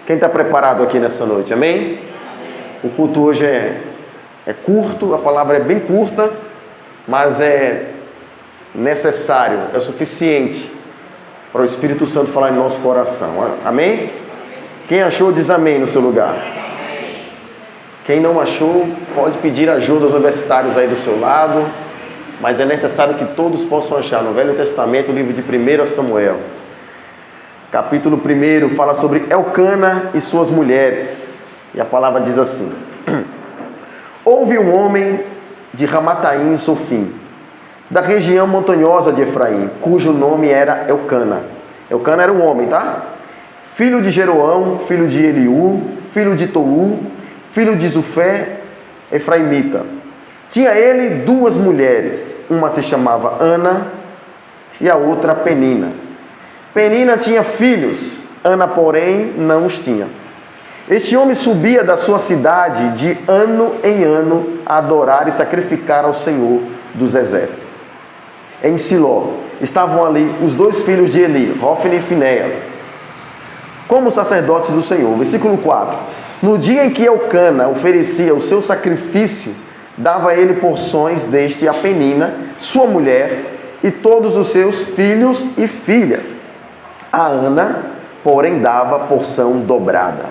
Quem está preparado aqui nessa noite? Amém? O culto hoje é curto, a palavra é bem curta, mas é necessário, é o suficiente para o Espírito Santo falar em nosso coração. Amém? Quem achou, diz amém no seu lugar. Quem não achou, pode pedir ajuda aos universitários aí do seu lado, mas é necessário que todos possam achar. No Velho Testamento, o livro de 1 Samuel, capítulo 1, fala sobre Elcana e suas mulheres. E a palavra diz assim: Houve um homem de Ramataim em Sofim, da região montanhosa de Efraim, cujo nome era Elcana. Elcana era um homem, tá? Filho de Jeroão, filho de Eliú, filho de Tou, filho de Zufé, efraimita. Tinha ele 2 mulheres, uma se chamava Ana e a outra Penina. Penina tinha filhos, Ana, porém, não os tinha. Este homem subia da sua cidade de ano em ano a adorar e sacrificar ao Senhor dos Exércitos. Em Siló estavam ali os 2 filhos de Eli, Hofni e Finéias, como sacerdotes do Senhor. Versículo 4. No dia em que Elcana oferecia o seu sacrifício, dava ele porções deste a Penina, sua mulher, e todos os seus filhos e filhas. A Ana, porém, dava porção dobrada,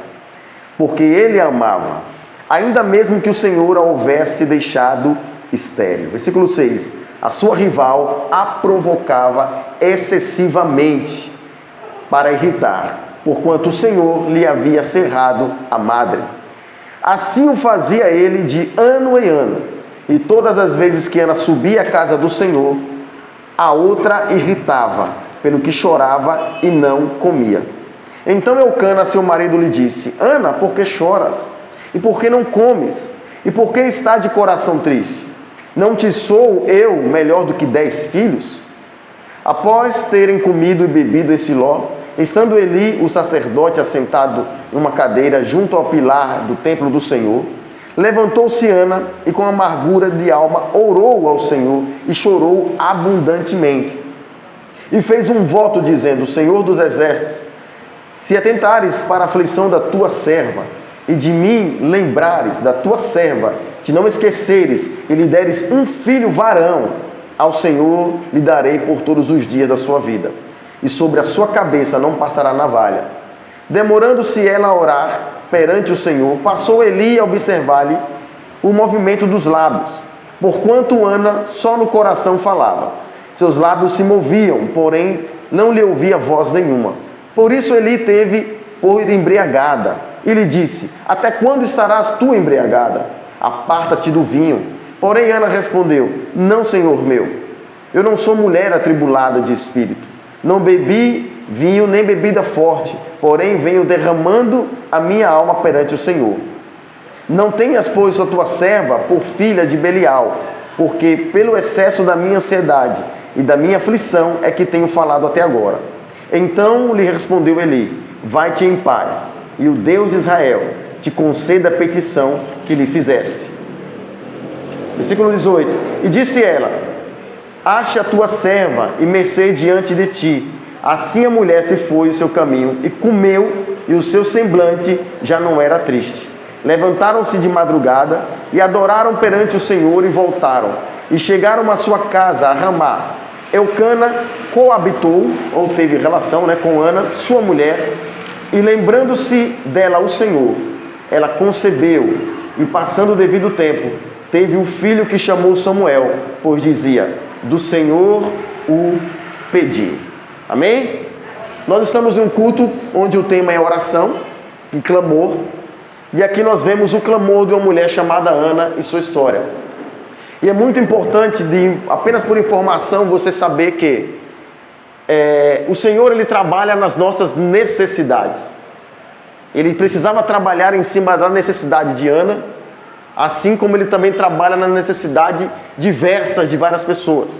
porque ele a amava, ainda mesmo que o Senhor a houvesse deixado estéril. Versículo 6. A sua rival a provocava excessivamente para irritar, porquanto o Senhor lhe havia cerrado a madre. Assim o fazia ele de ano em ano, e todas as vezes que Ana subia à casa do Senhor, a outra irritava, pelo que chorava e não comia. Então Elcana, seu marido, lhe disse: Ana, por que choras? E por que não comes? E por que está de coração triste? Não te sou eu melhor do que 10 filhos? Após terem comido e bebido em Siló, estando Eli, o sacerdote, assentado numa cadeira junto ao pilar do templo do Senhor, levantou-se Ana e com amargura de alma orou ao Senhor e chorou abundantemente. E fez um voto dizendo: Senhor dos Exércitos, se atentares para a aflição da tua serva, e de mim lembrares da tua serva, te não esqueceres e lhe deres um filho varão, ao Senhor lhe darei por todos os dias da sua vida, e sobre a sua cabeça não passará navalha. Demorando-se ela a orar perante o Senhor, passou Eli a observar-lhe o movimento dos lábios, porquanto Ana só no coração falava. Seus lábios se moviam, porém não lhe ouvia voz nenhuma. Por isso Eli teve por embriagada e lhe disse: Até quando estarás tu embriagada? Aparta-te do vinho. Porém Ana respondeu: Não, Senhor meu, eu não sou mulher atribulada de espírito. Não bebi vinho nem bebida forte, porém venho derramando a minha alma perante o Senhor. Não tenhas, pois, a tua serva por filha de Belial, porque pelo excesso da minha ansiedade e da minha aflição é que tenho falado até agora. Então lhe respondeu Eli: Vai-te em paz, e o Deus de Israel te conceda a petição que lhe fizeste. Versículo 18. E disse ela: Acha a tua serva e mercê diante de ti. Assim a mulher se foi o seu caminho e comeu, e o seu semblante já não era triste. Levantaram-se de madrugada e adoraram perante o Senhor e voltaram. E chegaram à sua casa, a Ramá. Elcana coabitou, ou teve relação com Ana, sua mulher, e lembrando-se dela o Senhor, ela concebeu, e passando o devido tempo, teve um filho que chamou Samuel, pois dizia: Do Senhor o pedi. Amém? Nós estamos em um culto onde o tema é oração e clamor, e aqui nós vemos o clamor de uma mulher chamada Ana e sua história. E é muito importante, apenas por informação, você saber que o Senhor, Ele trabalha nas nossas necessidades. Ele precisava trabalhar em cima da necessidade de Ana, assim como Ele também trabalha na necessidade diversas de várias pessoas.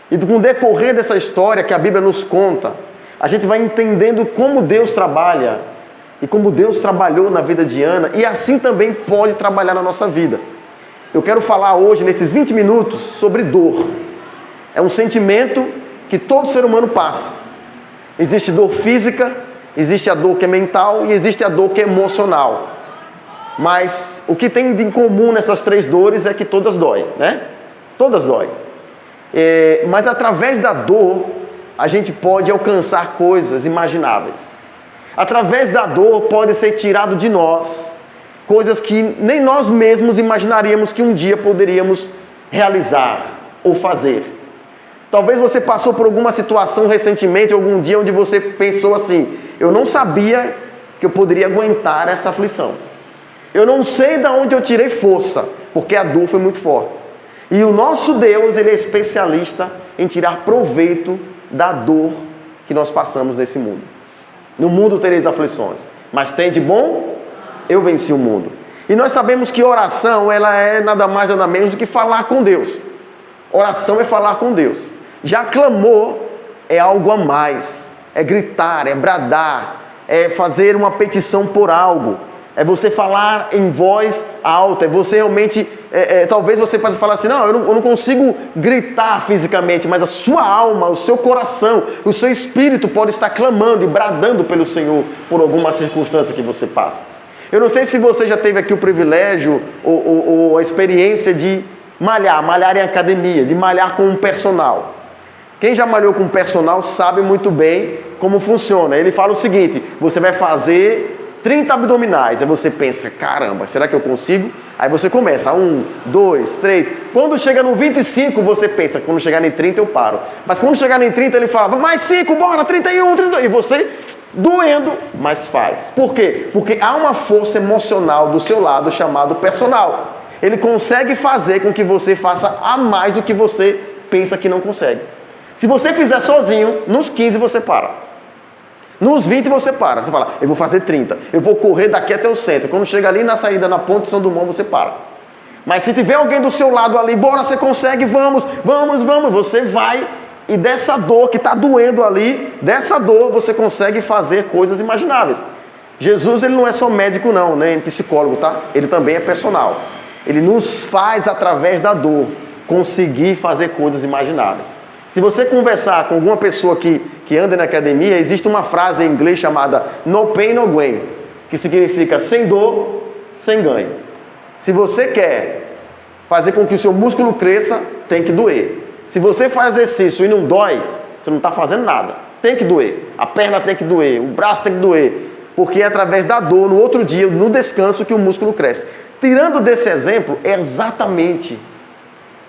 E com o decorrer dessa história que a Bíblia nos conta, a gente vai entendendo como Deus trabalha e como Deus trabalhou na vida de Ana, e assim também pode trabalhar na nossa vida. Eu quero falar hoje, nesses 20 minutos, sobre dor. É um sentimento que todo ser humano passa. Existe dor física Existe a dor que é mental e existe a dor que é emocional. Mas o que tem de comum nessas três dores é que todas doem, né? Todas doem. Mas através da dor, a gente pode alcançar coisas imagináveis. Através da dor pode ser tirado de nós coisas que nem nós mesmos imaginaríamos que um dia poderíamos realizar ou fazer. Talvez você passou por alguma situação recentemente, algum dia onde você pensou assim: eu não sabia que eu poderia aguentar essa aflição. Eu não sei de onde eu tirei força, porque a dor foi muito forte. E o nosso Deus, Ele é especialista em tirar proveito da dor que nós passamos nesse mundo. No mundo tereis aflições, mas tem de bom, eu venci o mundo. E nós sabemos que oração, ela é nada mais nada menos do que falar com Deus. Oração é falar com Deus. Já clamor é algo a mais, é gritar, é bradar, é fazer uma petição por algo. É você falar em voz alta, é você realmente, talvez você possa falar assim: não, eu não consigo gritar fisicamente, mas a sua alma, o seu coração, o seu espírito pode estar clamando e bradando pelo Senhor por alguma circunstância que você passa. Eu não sei se você já teve aqui o privilégio ou a experiência de malhar em academia, de malhar com um personal. Quem já malhou com um personal sabe muito bem como funciona. Ele fala o seguinte: você vai fazer 30 abdominais. Aí você pensa: caramba, será que eu consigo? Aí você começa, 1, 2, 3. Quando chega no 25, você pensa: quando chegar em 30 eu paro. Mas quando chegar em 30 ele fala: mais 5, bora, 31, 32. E você doendo, mas faz. Por quê? Porque há uma força emocional do seu lado chamado personal. Ele consegue fazer com que você faça a mais do que você pensa que não consegue. Se você fizer sozinho, nos 15 você para. Nos 20 você para, você fala: eu vou fazer 30, eu vou correr daqui até o centro. Quando chega ali na saída, na ponte de São Dumont, você para. Mas se tiver alguém do seu lado ali: bora, você consegue, vamos, você vai. E dessa dor que está doendo ali, dessa dor você consegue fazer coisas imagináveis. Jesus, ele não é só médico não, nem psicólogo, tá? Ele também é personal. Ele nos faz, através da dor, conseguir fazer coisas imagináveis. Se você conversar com alguma pessoa que anda na academia, existe uma frase em inglês chamada no pain, no gain, que significa sem dor, sem ganho. Se você quer fazer com que o seu músculo cresça, tem que doer. Se você faz exercício e não dói, você não está fazendo nada. Tem que doer. A perna tem que doer, o braço tem que doer. Porque é através da dor, no outro dia, no descanso, que o músculo cresce. Tirando desse exemplo, é exatamente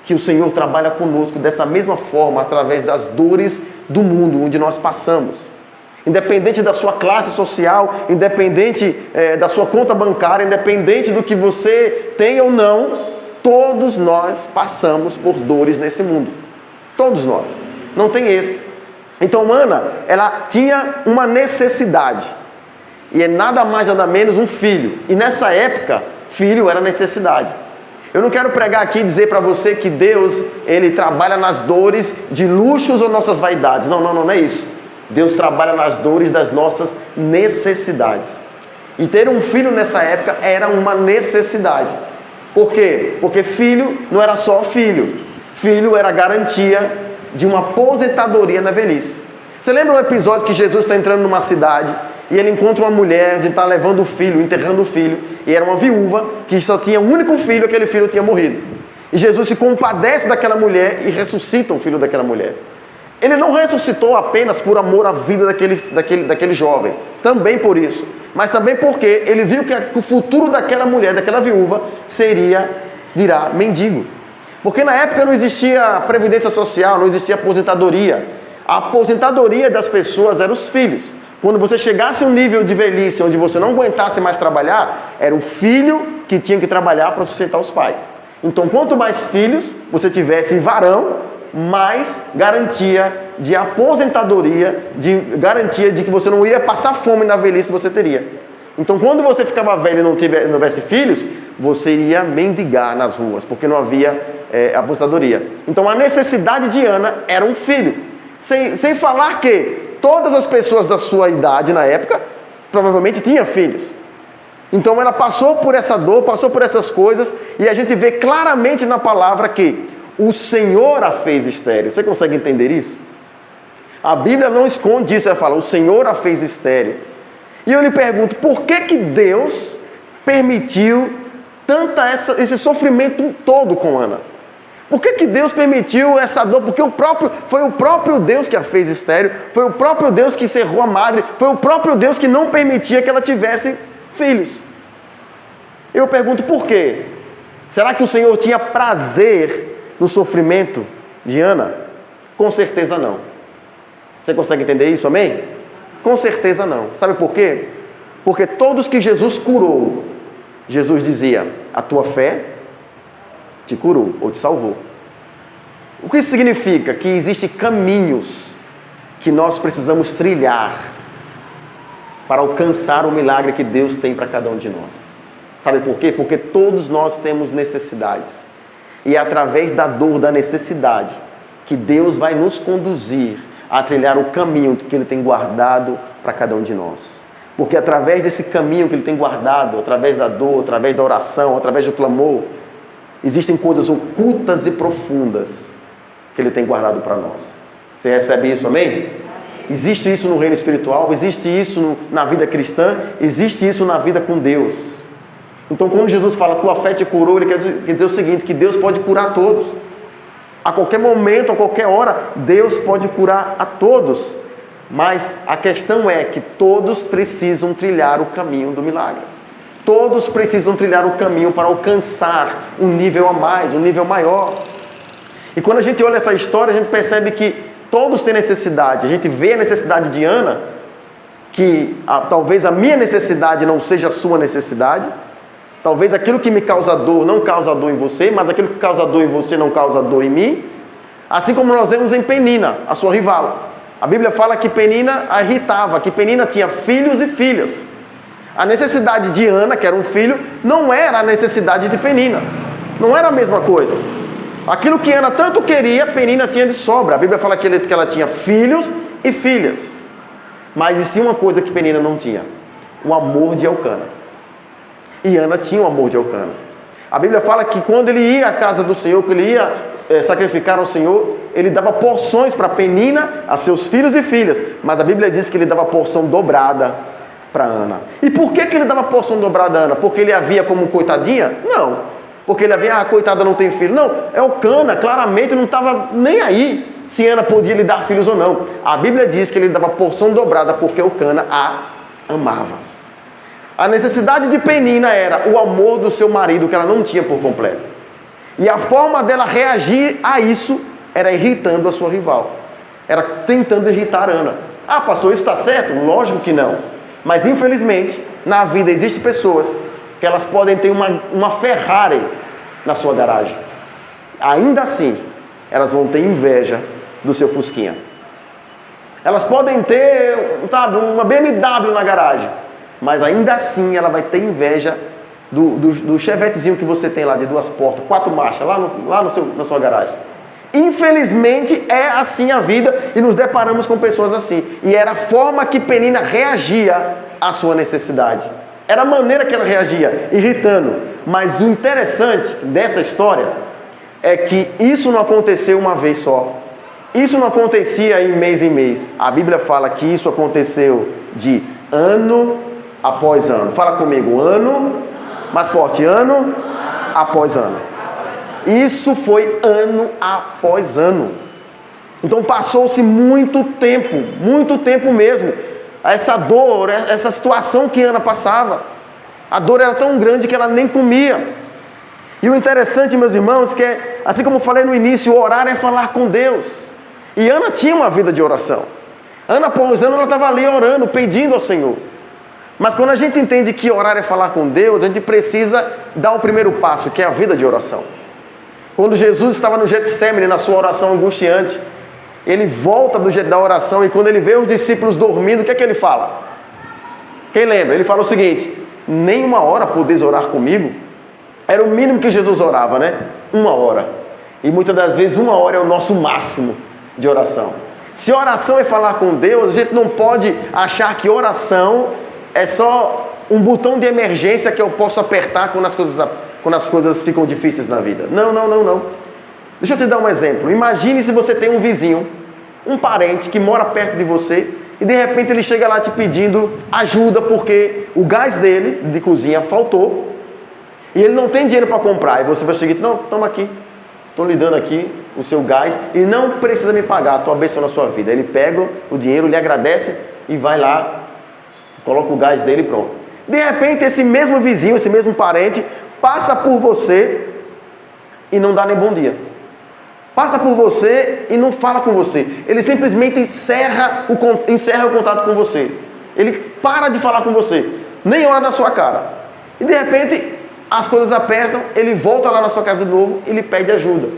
que o Senhor trabalha conosco dessa mesma forma, através das dores do mundo onde nós passamos. Independente da sua classe social, independente da sua conta bancária, independente do que você tem ou não, todos nós passamos por dores nesse mundo. Todos nós. Não tem esse. Então Ana, ela tinha uma necessidade. E é nada mais nada menos um filho. E nessa época, filho era necessidade. Eu não quero pregar aqui e dizer para você que Deus, Ele trabalha nas dores de luxos ou nossas vaidades. Não é isso. Deus trabalha nas dores das nossas necessidades. E ter um filho nessa época era uma necessidade. Por quê? Porque filho não era só filho. Filho era garantia de uma aposentadoria na velhice. Você lembra um episódio que Jesus está entrando numa cidade e ele encontra uma mulher de estar levando o filho, enterrando o filho, e era uma viúva que só tinha um único filho, aquele filho tinha morrido. E Jesus se compadece daquela mulher e ressuscita o filho daquela mulher. Ele não ressuscitou apenas por amor à vida daquele jovem, também por isso, mas também porque ele viu que o futuro daquela mulher, daquela viúva, seria virar mendigo. Porque na época não existia previdência social, não existia aposentadoria. A aposentadoria das pessoas eram os filhos. Quando você chegasse a um nível de velhice onde você não aguentasse mais trabalhar, era o filho que tinha que trabalhar para sustentar os pais. Então, quanto mais filhos você tivesse varão, mais garantia de aposentadoria, de garantia de que você não iria passar fome na velhice você teria. Então, quando você ficava velho e não tivesse filhos, você iria mendigar nas ruas, porque não havia aposentadoria. Então, a necessidade de Ana era um filho. Sem falar que todas as pessoas da sua idade na época provavelmente tinham filhos. Então ela passou por essa dor, passou por essas coisas, e a gente vê claramente na palavra que o Senhor a fez estéril. Você consegue entender isso? A Bíblia não esconde isso, ela fala: o Senhor a fez estéril. E eu lhe pergunto, por que Deus permitiu esse sofrimento todo com Ana? Por que Deus permitiu essa dor? Porque foi o próprio Deus que a fez estéril, foi o próprio Deus que cerrou a madre, foi o próprio Deus que não permitia que ela tivesse filhos. Eu pergunto por quê? Será que o Senhor tinha prazer no sofrimento de Ana? Com certeza não. Você consegue entender isso, amém? Com certeza não. Sabe por quê? Porque todos que Jesus curou, Jesus dizia, a tua fé te curou ou te salvou. O que isso significa? Que existem caminhos que nós precisamos trilhar para alcançar o milagre que Deus tem para cada um de nós. Sabe por quê? Porque todos nós temos necessidades. E é através da dor, da necessidade, que Deus vai nos conduzir a trilhar o caminho que Ele tem guardado para cada um de nós. Porque através desse caminho que Ele tem guardado, através da dor, através da oração, através do clamor, existem coisas ocultas e profundas que Ele tem guardado para nós. Você recebe isso, amém? Existe isso no reino espiritual, existe isso na vida cristã, existe isso na vida com Deus. Então, quando Jesus fala, tua fé te curou, Ele quer dizer o seguinte, que Deus pode curar todos. A qualquer momento, a qualquer hora, Deus pode curar a todos. Mas a questão é que todos precisam trilhar o caminho do milagre. Todos precisam trilhar o caminho para alcançar um nível a mais, um nível maior. E quando a gente olha essa história, a gente percebe que todos têm necessidade. A gente vê a necessidade de Ana, que talvez a minha necessidade não seja a sua necessidade. Talvez aquilo que me causa dor não causa dor em você, mas aquilo que causa dor em você não causa dor em mim. Assim como nós vemos em Penina, a sua rival. A Bíblia fala que Penina a irritava, que Penina tinha filhos e filhas. A necessidade de Ana, que era um filho, não era a necessidade de Penina. Não era a mesma coisa. Aquilo que Ana tanto queria, Penina tinha de sobra. A Bíblia fala que ela tinha filhos e filhas. Mas existia uma coisa que Penina não tinha: o amor de Elcana. E Ana tinha o amor de Elcana. A Bíblia fala que quando ele ia à casa do Senhor, que ele ia sacrificar ao Senhor, ele dava porções para Penina, a seus filhos e filhas. Mas a Bíblia diz que ele dava porção dobrada para Ana. E por que ele dava porção dobrada a Ana? Porque ele a via como coitadinha? Não. Porque ele a via, coitada, não tem filho. Não, Elcana claramente não estava nem aí se Ana podia lhe dar filhos ou não. A Bíblia diz que ele dava porção dobrada porque Elcana a amava. A necessidade de Penina era o amor do seu marido, que ela não tinha por completo. E a forma dela reagir a isso era irritando a sua rival. Era tentando irritar Ana. Ah, pastor, isso está certo? Lógico que não. Mas infelizmente, na vida existem pessoas que elas podem ter uma Ferrari na sua garagem. Ainda assim, elas vão ter inveja do seu Fusquinha. Elas podem ter, sabe, uma BMW na garagem. Mas ainda assim ela vai ter inveja do chevetezinho que você tem lá, de 2 portas, 4 marchas, na sua garagem. Infelizmente é assim a vida e nos deparamos com pessoas assim. E era a forma que Penina reagia à sua necessidade. Era a maneira que ela reagia, irritando. Mas o interessante dessa história é que isso não aconteceu uma vez só. Isso não acontecia em mês. A Bíblia fala que isso aconteceu de ano após ano. Fala comigo, ano, mais forte, ano após ano. Isso foi ano após ano. Então passou-se muito tempo mesmo. Essa dor, essa situação que Ana passava. A dor era tão grande que ela nem comia. E o interessante, meus irmãos, que é, assim como eu falei no início, orar é falar com Deus. E Ana tinha uma vida de oração. Ano após ano ela estava ali orando, pedindo ao Senhor. Mas quando a gente entende que orar é falar com Deus, a gente precisa dar o primeiro passo, que é a vida de oração. Quando Jesus estava no Getsemane, na sua oração angustiante, ele volta da oração e quando ele vê os discípulos dormindo, o que é que ele fala? Quem lembra? Ele fala o seguinte: nem 1 hora podeis orar comigo? Era o mínimo que Jesus orava, né? 1 hora. E muitas das vezes 1 hora é o nosso máximo de oração. Se oração é falar com Deus, a gente não pode achar que oração é só um botão de emergência que eu posso apertar quando as coisas ficam difíceis na vida. Não. Deixa eu te dar um exemplo. Imagine se você tem um vizinho, um parente que mora perto de você e de repente ele chega lá te pedindo ajuda porque o gás dele de cozinha faltou e ele não tem dinheiro para comprar. E você vai chegar e não, toma aqui, estou lhe dando aqui o seu gás e não precisa me pagar, estou abençoando a sua vida. Ele pega o dinheiro, lhe agradece e vai lá, coloca o gás dele e pronto. De repente esse mesmo vizinho, esse mesmo parente passa por você e não dá nem bom dia. Passa por você e não fala com você. Ele simplesmente encerra o contato com você. Ele para de falar com você. Nem olha na sua cara. E de repente as coisas apertam, ele volta lá na sua casa de novo e lhe pede ajuda.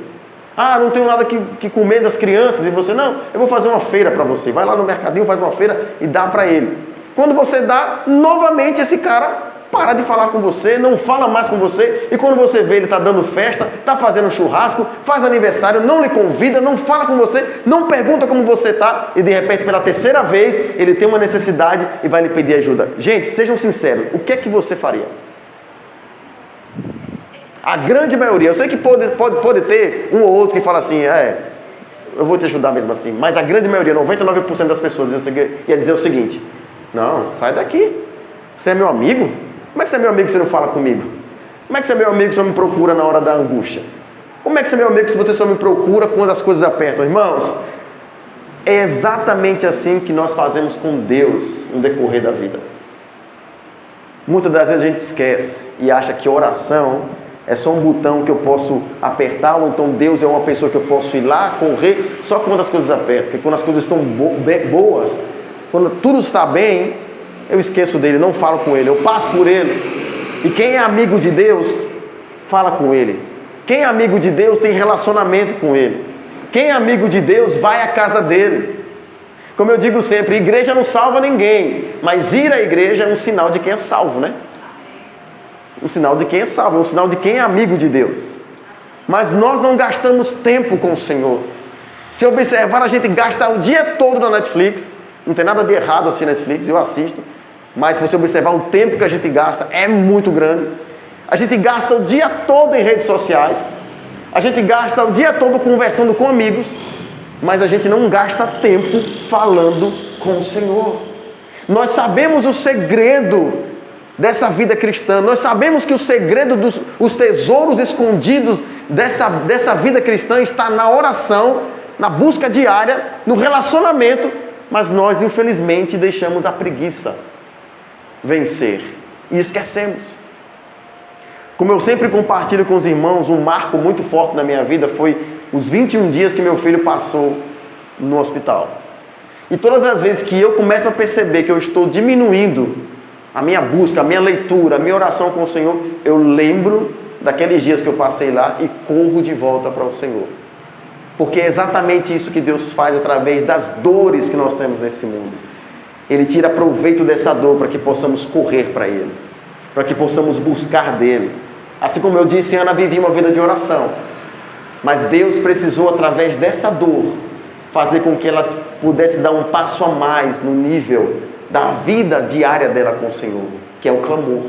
Ah, não tenho nada que comer das crianças. E você, não, eu vou fazer uma feira para você. Vai lá no mercadinho, faz uma feira e dá para ele. Quando você dá, novamente esse cara para de falar com você, não fala mais com você, e quando você vê ele está dando festa, está fazendo churrasco, faz aniversário, não lhe convida, não fala com você, não pergunta como você está, e de repente pela terceira vez ele tem uma necessidade e vai lhe pedir ajuda. Gente, sejam sinceros, o que é que você faria? A grande maioria, eu sei que pode ter um ou outro que fala assim, eu vou te ajudar mesmo assim, mas a grande maioria, 99% das pessoas ia dizer o seguinte, não, sai daqui, você é meu amigo? Como é que você é meu amigo se você não fala comigo? Como é que você é meu amigo se você me procura na hora da angústia? Como é que você é meu amigo se você só me procura quando as coisas apertam? Irmãos, é exatamente assim que nós fazemos com Deus no decorrer da vida. Muitas das vezes a gente esquece e acha que oração é só um botão que eu posso apertar, ou então Deus é uma pessoa que eu posso ir lá, correr, só quando as coisas apertam. Porque quando as coisas estão boas, quando tudo está bem, eu esqueço dele, não falo com ele, eu passo por ele. E quem é amigo de Deus, fala com ele. Quem é amigo de Deus tem relacionamento com ele. Quem é amigo de Deus vai à casa dele. Como eu digo sempre, igreja não salva ninguém, mas ir à igreja é um sinal de quem é salvo, né? Um sinal de quem é salvo, é um sinal de quem é amigo de Deus. Mas nós não gastamos tempo com o Senhor. Se observar, a gente gasta o dia todo na Netflix. Não tem nada de errado assim na Netflix, eu assisto. Mas se você observar o tempo que a gente gasta, é muito grande. A gente gasta o dia todo em redes sociais. A gente gasta o dia todo conversando com amigos. Mas a gente não gasta tempo falando com o Senhor. Nós sabemos o segredo dessa vida cristã. Nós sabemos que o segredo os tesouros escondidos dessa vida cristã está na oração, na busca diária, no relacionamento. Mas nós, infelizmente, deixamos a preguiça vencer e esquecemos. Como eu sempre compartilho com os irmãos, um marco muito forte na minha vida foi os 21 dias que meu filho passou no hospital. E todas as vezes que eu começo a perceber que eu estou diminuindo a minha busca, a minha leitura, a minha oração com o Senhor, eu lembro daqueles dias que eu passei lá e corro de volta para o Senhor. Porque é exatamente isso que Deus faz através das dores que nós temos nesse mundo. Ele tira proveito dessa dor para que possamos correr para Ele, para que possamos buscar dEle. Assim como eu disse, Ana vivia uma vida de oração, mas Deus precisou, através dessa dor, fazer com que ela pudesse dar um passo a mais no nível da vida diária dela com o Senhor, que é o clamor.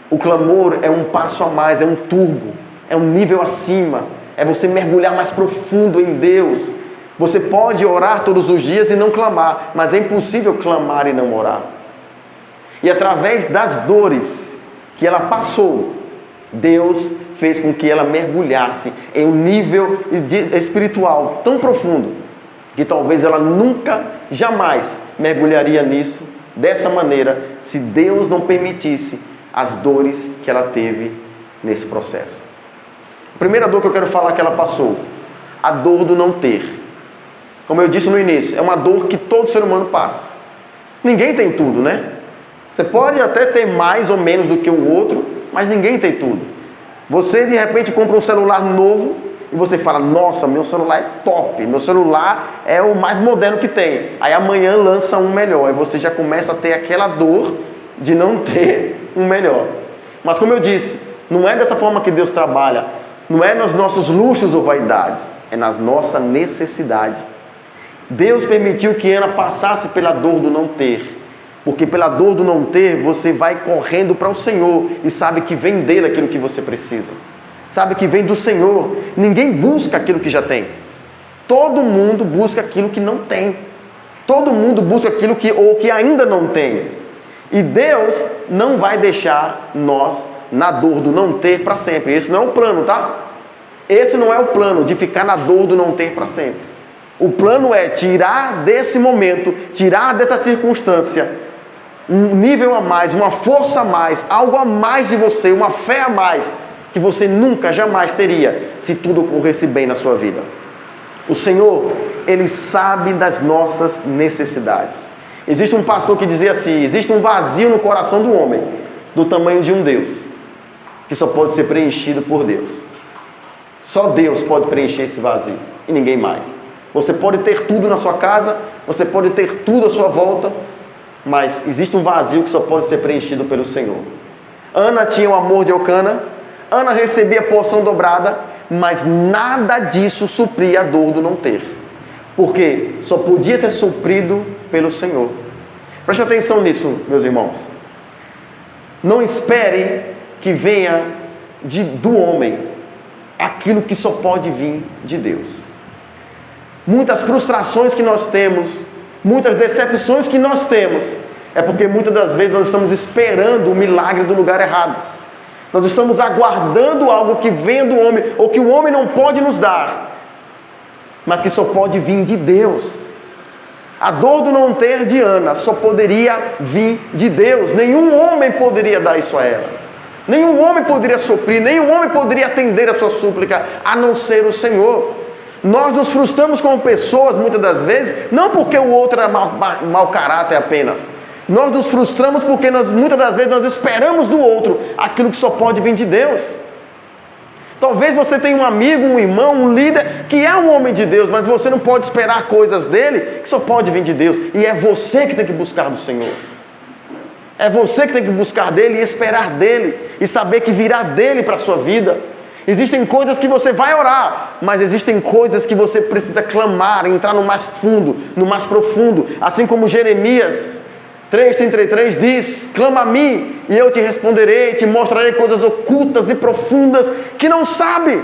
O clamor é um passo a mais, é um turbo, é um nível acima, é você mergulhar mais profundo em Deus. Você pode orar todos os dias e não clamar, mas é impossível clamar e não orar. E através das dores que ela passou, Deus fez com que ela mergulhasse em um nível espiritual tão profundo, que talvez ela nunca, jamais mergulharia nisso, dessa maneira, se Deus não permitisse as dores que ela teve nesse processo. A primeira dor que eu quero falar que ela passou, a dor do não ter. Como eu disse no início, é uma dor que todo ser humano passa. Ninguém tem tudo, né? Você pode até ter mais ou menos do que o outro, mas ninguém tem tudo. Você de repente compra um celular novo e você fala, nossa, meu celular é top, meu celular é o mais moderno que tem. Aí amanhã lança um melhor e você já começa a ter aquela dor de não ter um melhor. Mas como eu disse, não é dessa forma que Deus trabalha. Não é nos nossos luxos ou vaidades, é na nossa necessidade. Deus permitiu que Ana passasse pela dor do não ter, porque pela dor do não ter, você vai correndo para o Senhor e sabe que vem dele aquilo que você precisa. Sabe que vem do Senhor. Ninguém busca aquilo que já tem. Todo mundo busca aquilo que não tem. Todo mundo busca aquilo que ainda não tem. E Deus não vai deixar nós na dor do não ter para sempre. Esse não é o plano, tá? Esse não é o plano de ficar na dor do não ter para sempre. O plano é tirar desse momento, tirar dessa circunstância, um nível a mais, uma força a mais, algo a mais de você, uma fé a mais, que você nunca, jamais teria se tudo ocorresse bem na sua vida. O Senhor, Ele sabe das nossas necessidades. Existe um pastor que dizia assim: existe um vazio no coração do homem, do tamanho de um Deus, que só pode ser preenchido por Deus. Só Deus pode preencher esse vazio, e ninguém mais. Você pode ter tudo na sua casa, você pode ter tudo à sua volta, mas existe um vazio que só pode ser preenchido pelo Senhor. Ana tinha o amor de Eucana, Ana recebia a porção dobrada, mas nada disso supria a dor do não ter. Porque só podia ser suprido pelo Senhor. Preste atenção nisso, meus irmãos. Não espere que venha do homem aquilo que só pode vir de Deus. Muitas frustrações que nós temos, muitas decepções que nós temos, é porque muitas das vezes nós estamos esperando o milagre do lugar errado. Nós estamos aguardando algo que venha do homem, ou que o homem não pode nos dar, mas que só pode vir de Deus. A dor do não ter de Ana só poderia vir de Deus. Nenhum homem poderia dar isso a ela. Nenhum homem poderia suprir, nenhum homem poderia atender a sua súplica, a não ser o Senhor. Nós nos frustramos com pessoas, muitas das vezes, não porque o outro é mau caráter apenas. Nós nos frustramos porque muitas das vezes nós esperamos do outro aquilo que só pode vir de Deus. Talvez você tenha um amigo, um irmão, um líder que é um homem de Deus, mas você não pode esperar coisas dele que só pode vir de Deus. E é você que tem que buscar do Senhor. É você que tem que buscar dele e esperar dele, e saber que virá dele para a sua vida. Existem coisas que você vai orar, mas existem coisas que você precisa clamar, entrar no mais fundo, no mais profundo. Assim como Jeremias 3:33 diz: clama a mim e eu te responderei, te mostrarei coisas ocultas e profundas que não sabe.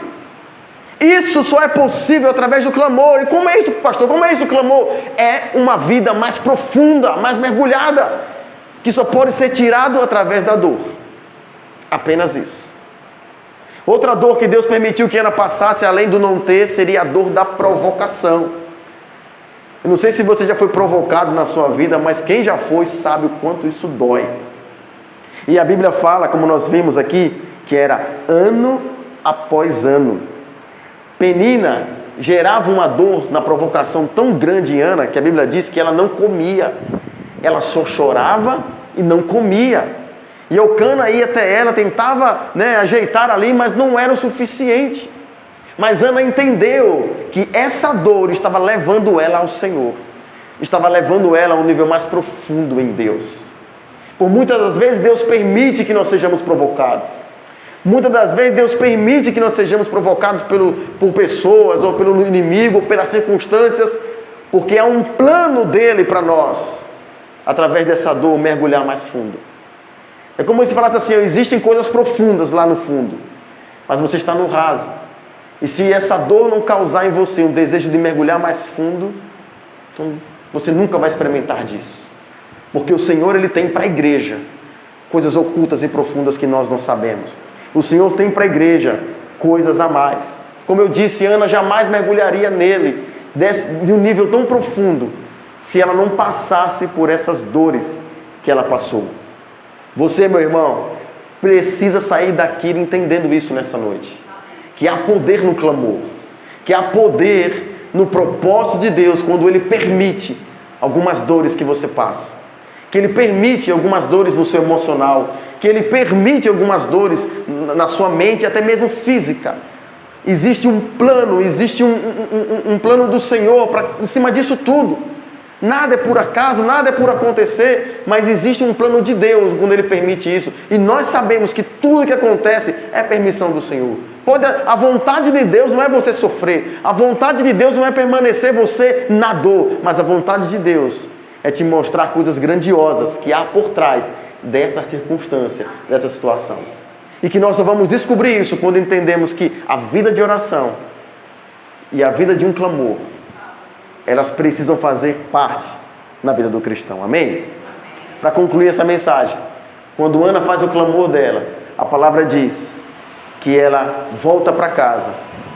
Isso só é possível através do clamor. E como é isso, pastor? Como é isso o clamor? É uma vida mais profunda, mais mergulhada, que só pode ser tirado através da dor. Apenas isso. Outra dor que Deus permitiu que Ana passasse, além do não ter, seria a dor da provocação. Eu não sei se você já foi provocado na sua vida, mas quem já foi sabe o quanto isso dói. E a Bíblia fala, como nós vimos aqui, que era ano após ano. Penina gerava uma dor na provocação tão grande em Ana, que a Bíblia diz que ela não comia. Ela só chorava e não comia. E Eucana ia até ela, tentava ajeitar ali, mas não era o suficiente. Mas Ana entendeu que essa dor estava levando ela ao Senhor. Estava levando ela a um nível mais profundo em Deus. Por muitas das vezes Deus permite que nós sejamos provocados. Muitas das vezes Deus permite que nós sejamos provocados por pessoas, ou pelo inimigo, ou pelas circunstâncias, porque há um plano dele para nós, através dessa dor, mergulhar mais fundo. É como se falasse assim: existem coisas profundas lá no fundo, mas você está no raso. E se essa dor não causar em você um desejo de mergulhar mais fundo, então você nunca vai experimentar disso. Porque o Senhor, Ele tem para a igreja coisas ocultas e profundas que nós não sabemos. O Senhor tem para a igreja coisas a mais. Como eu disse, Ana jamais mergulharia nele de um nível tão profundo se ela não passasse por essas dores que ela passou. Você, meu irmão, precisa sair daqui entendendo isso nessa noite. Que há poder no clamor. Que há poder no propósito de Deus quando Ele permite algumas dores que você passa. Que Ele permite algumas dores no seu emocional. Que Ele permite algumas dores na sua mente, até mesmo física. Existe um plano, existe um plano do Senhor em cima disso tudo. Nada é por acaso, nada é por acontecer, mas existe um plano de Deus quando Ele permite isso. E nós sabemos que tudo que acontece é permissão do Senhor. A vontade de Deus não é você sofrer, a vontade de Deus não é permanecer você na dor, mas a vontade de Deus é te mostrar coisas grandiosas que há por trás dessa circunstância, dessa situação. E que nós só vamos descobrir isso quando entendemos que a vida de oração e a vida de um clamor, elas precisam fazer parte na vida do cristão. Amém? Para concluir essa mensagem, quando Ana faz o clamor dela, a palavra diz que ela volta para casa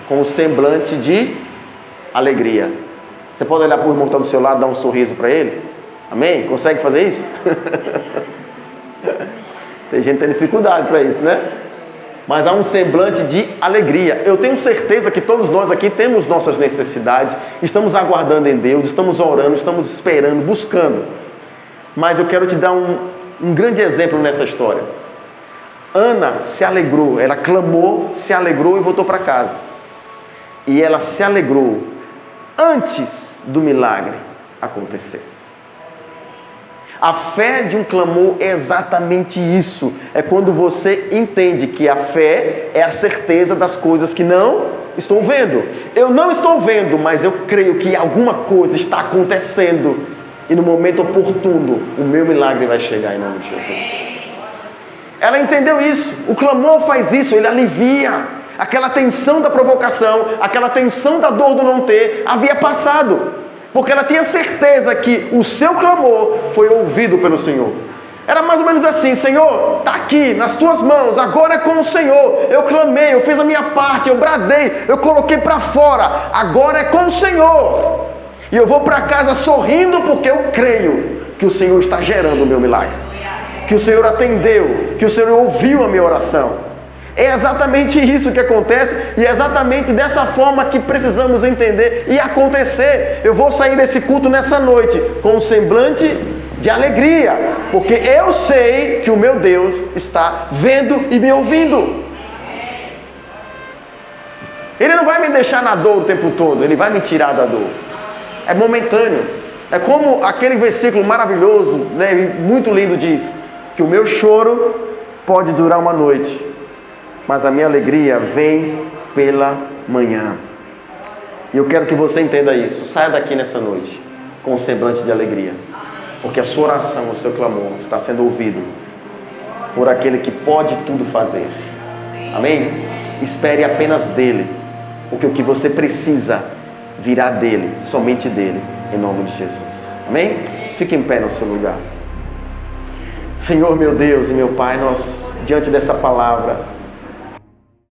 com um semblante de alegria. Você pode olhar para o irmão que está do seu lado e dar um sorriso para ele? Amém? Consegue fazer isso? Tem gente que tem dificuldade para isso, né? Mas há um semblante de alegria. Eu tenho certeza que todos nós aqui temos nossas necessidades, estamos aguardando em Deus, estamos orando, estamos esperando, buscando. Mas eu quero te dar um grande exemplo nessa história. Ana se alegrou, ela clamou, se alegrou e voltou para casa. E ela se alegrou antes do milagre acontecer. A fé de um clamor é exatamente isso. É quando você entende que a fé é a certeza das coisas que não estou vendo. Eu não estou vendo, mas eu creio que alguma coisa está acontecendo. E no momento oportuno, o meu milagre vai chegar em nome de Jesus. Ela entendeu isso. O clamor faz isso, ele alivia. Aquela tensão da provocação, aquela tensão da dor do não ter, havia passado. Porque ela tinha certeza que o seu clamor foi ouvido pelo Senhor. Era mais ou menos assim: Senhor, está aqui nas tuas mãos, agora é com o Senhor. Eu clamei, eu fiz a minha parte, eu bradei, eu coloquei para fora, agora é com o Senhor. E eu vou para casa sorrindo porque eu creio que o Senhor está gerando o meu milagre. Que o Senhor atendeu, que o Senhor ouviu a minha oração. É exatamente isso que acontece e é exatamente dessa forma que precisamos entender e acontecer. Eu vou sair desse culto nessa noite com um semblante de alegria, porque eu sei que o meu Deus está vendo e me ouvindo. Ele não vai me deixar na dor o tempo todo, Ele vai me tirar da dor. É momentâneo. É como aquele versículo maravilhoso, né, muito lindo, diz que o meu choro pode durar uma noite, mas a minha alegria vem pela manhã. E eu quero que você entenda isso. Saia daqui nessa noite com um semblante de alegria, porque a sua oração, o seu clamor está sendo ouvido por aquele que pode tudo fazer. Amém? Espere apenas dele, porque o que você precisa virá dele, somente dele, em nome de Jesus. Amém? Fique em pé no seu lugar. Senhor, meu Deus e meu Pai, nós, diante dessa palavra,